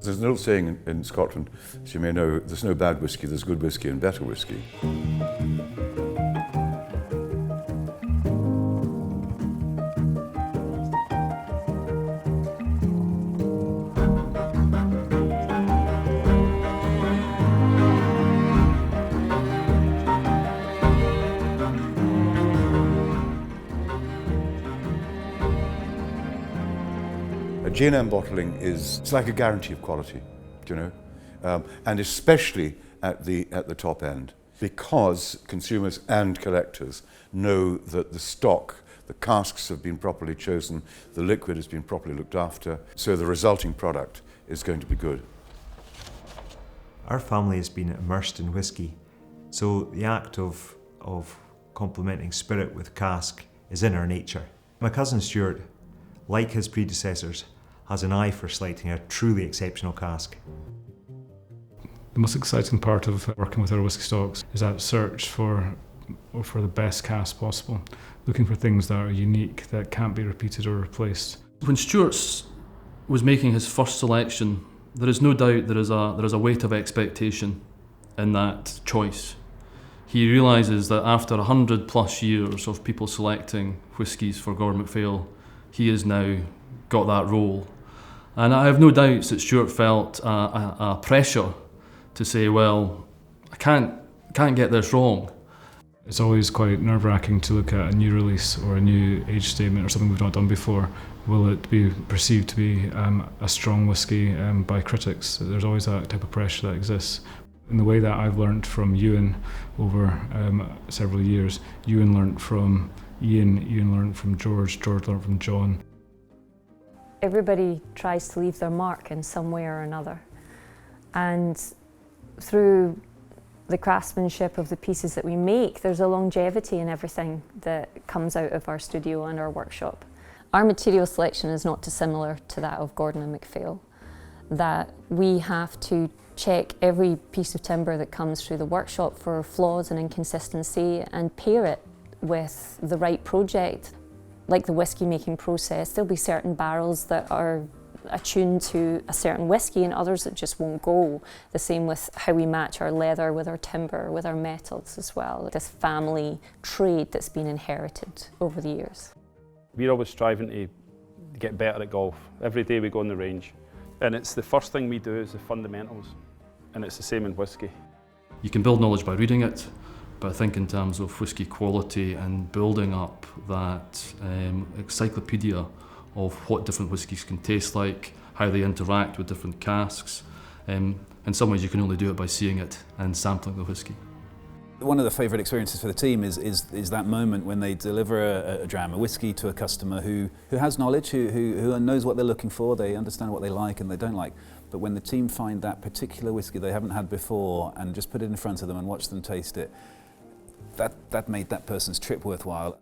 There's an old saying in Scotland, as you may know, there's no bad whisky, there's good whisky and better whisky. G&M bottling it's like a guarantee of quality, you know, and especially at the top end, because consumers and collectors know that the stock, the casks have been properly chosen, the liquid has been properly looked after, so the resulting product is going to be good. Our family has been immersed in whisky, so the act of complementing spirit with cask is in our nature. My cousin Stuart, like his predecessors, has an eye for selecting a truly exceptional cask. The most exciting part of working with our whisky stocks is that search for the best cask possible, looking for things that are unique, that can't be repeated or replaced. When Stuart was making his first selection, there is no doubt there is a weight of expectation in that choice. He realises that after 100+ years of people selecting whiskies for Gordon MacPhail, he has now got that role. And I have no doubts that Stuart felt a pressure to say, well, I can't get this wrong. It's always quite nerve-wracking to look at a new release or a new age statement or something we've not done before. Will it be perceived to be a strong whisky by critics? There's always that type of pressure that exists. In the way that I've learned from Ewan over several years, Ewan learned from Ian, Ian learned from George, George learned from John. Everybody tries to leave their mark in some way or another, and through the craftsmanship of the pieces that we make, there's a longevity in everything that comes out of our studio and our workshop. Our material selection is not dissimilar to that of Gordon and MacPhail, that we have to check every piece of timber that comes through the workshop for flaws and inconsistency and pair it with the right project. Like the whisky making process, there'll be certain barrels that are attuned to a certain whisky and others that just won't go. The same with how we match our leather with our timber, with our metals as well. This family trade that's been inherited over the years. We're always striving to get better at golf. Every day we go on the range. And it's the first thing we do is the fundamentals. And it's the same in whisky. You can build knowledge by reading it, but I think in terms of whisky quality and building up that encyclopedia of what different whiskies can taste like, how they interact with different casks, in some ways you can only do it by seeing it and sampling the whisky. One of the favourite experiences for the team is that moment when they deliver a dram, a whisky to a customer who has knowledge, who knows what they're looking for, they understand what they like and they don't like. But when the team find that particular whisky they haven't had before and just put it in front of them and watch them taste it, that made that person's trip worthwhile.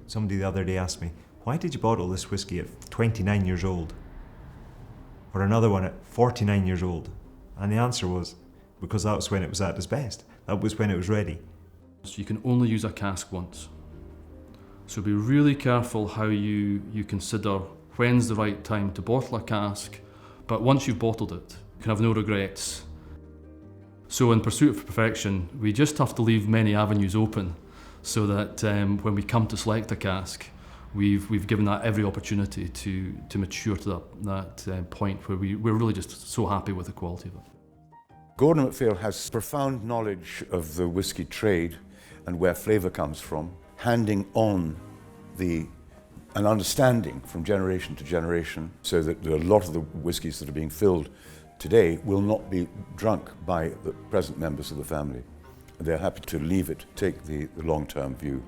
Somebody the other day asked me, why did you bottle this whisky at 29 years old? Or another one at 49 years old? And the answer was, because that was when it was at its best. That was when it was ready. So you can only use a cask once. So be really careful how you consider when's the right time to bottle a cask, but once you've bottled it, you can have no regrets. So in pursuit of perfection, we just have to leave many avenues open so that when we come to select a cask, we've given that every opportunity to mature to that point where we're really just so happy with the quality of it. Gordon MacPhail has profound knowledge of the whisky trade and where flavour comes from, handing on an understanding from generation to generation, so that a lot of the whiskies that are being filled today will not be drunk by the present members of the family. They're happy to leave it, take the long-term view.